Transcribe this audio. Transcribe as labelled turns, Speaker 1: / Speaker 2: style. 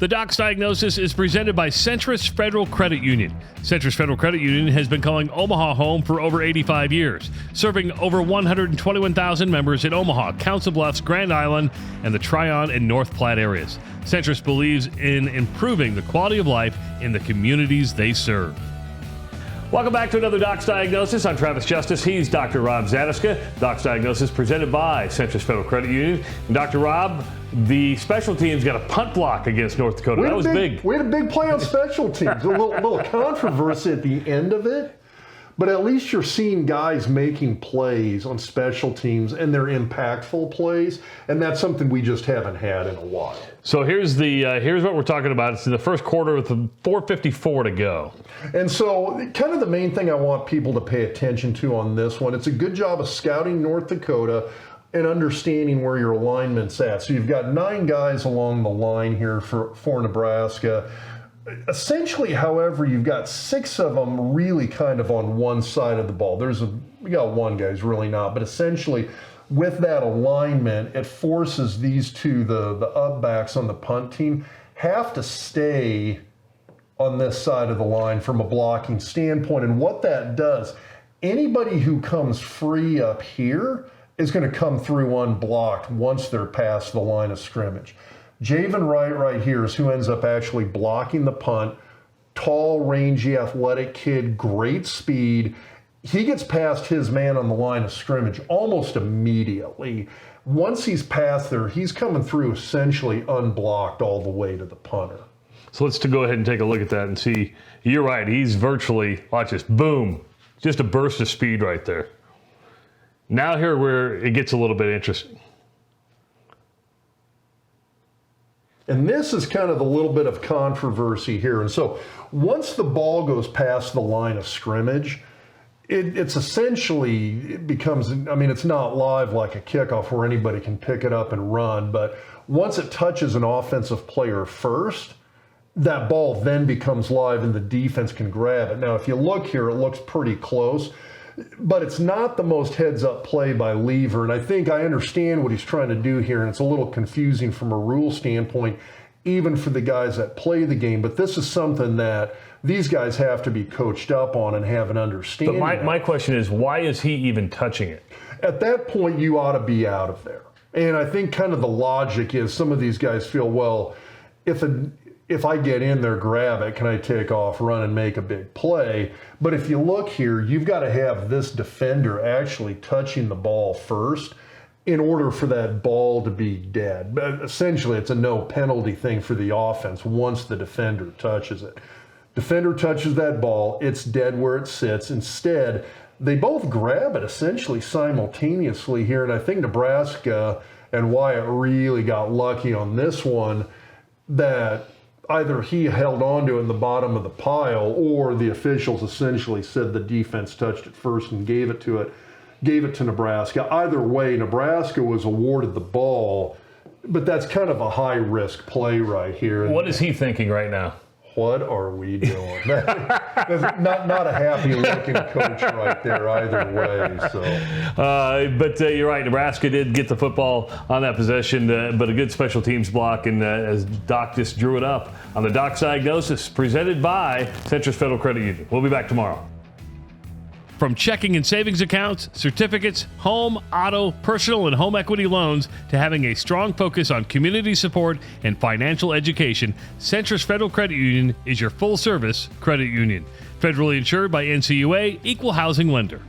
Speaker 1: The Doc's Diagnosis is presented by Centris Federal Credit Union. Centris Federal Credit Union has been calling Omaha home for over 85 years, serving over 121,000 members in Omaha, Council Bluffs, Grand Island, and the Tryon and North Platte areas. Centris believes in improving the quality of life in the communities they serve. Welcome back to another Doc's Diagnosis. I'm Travis Justice. He's Dr. Rob Zatechka. Doc's Diagnosis presented by Centris Federal Credit Union. And Dr. Rob, the special teams got a punt block against North Dakota. That was big.
Speaker 2: We had a big play on special teams. A little controversy at the end of it. But at least you're seeing guys making plays on special teams, and they're impactful plays, and that's something we just haven't had in a while.
Speaker 1: So here's what we're talking about. It's in the first quarter with 4:54 to go.
Speaker 2: And so kind of the main thing I want people to pay attention to on this one, it's a good job of scouting North Dakota and understanding where your alignment's at. So you've got 9 guys along the line here for Nebraska. Essentially, however, you've got 6 of them really kind of on one side of the ball. We got one guy who's really not, but essentially with that alignment, it forces these two, the up backs on the punt team, have to stay on this side of the line from a blocking standpoint. And what that does, anybody who comes free up here is going to come through unblocked once they're past the line of scrimmage. Javen right here is who ends up actually blocking the punt. Tall, rangy, athletic kid, great speed. He gets past his man on the line of scrimmage almost immediately. Once he's past there, he's coming through essentially unblocked all the way to the punter.
Speaker 1: So let's go ahead and take a look at that and see. You're right. He's virtually, watch this, boom. Just a burst of speed right there. Now here where it gets a little bit interesting.
Speaker 2: And this is kind of a little bit of controversy here. And so once the ball goes past the line of scrimmage, it becomes, I mean, it's not live like a kickoff where anybody can pick it up and run. But once it touches an offensive player first, that ball then becomes live and the defense can grab it. Now, if you look here, it looks pretty close. But it's not the most heads-up play by Lever, and I think I understand what he's trying to do here, and it's a little confusing from a rule standpoint, even for the guys that play the game. But this is something that these guys have to be coached up on and have an understanding.
Speaker 1: But my question is, why is he even touching it?
Speaker 2: At that point, you ought to be out of there. And I think kind of the logic is some of these guys feel, well, if I get in there, grab it, can I take off, run, and make a big play? But if you look here, you've got to have this defender actually touching the ball first in order for that ball to be dead. But essentially, it's a no penalty thing for the offense once the defender touches it. Defender touches that ball, it's dead where it sits. Instead, they both grab it essentially simultaneously here, and I think Nebraska and Wyatt really got lucky on this one that either he held on to it in the bottom of the pile or the officials essentially said the defense touched it first and gave it to Nebraska. Either way, Nebraska was awarded the ball, but that's kind of a high-risk play right here.
Speaker 1: What is he thinking right now?
Speaker 2: What are we doing? That's not a happy-looking coach right there either way. So,
Speaker 1: but you're right. Nebraska did get the football on that possession, but a good special teams block, and as Doc just drew it up on the Doc's Diagnosis, presented by Centris Federal Credit Union. We'll be back tomorrow. From checking and savings accounts, certificates, home, auto, personal, and home equity loans to having a strong focus on community support and financial education, Centris Federal Credit Union is your full-service credit union. Federally insured by NCUA, Equal Housing Lender.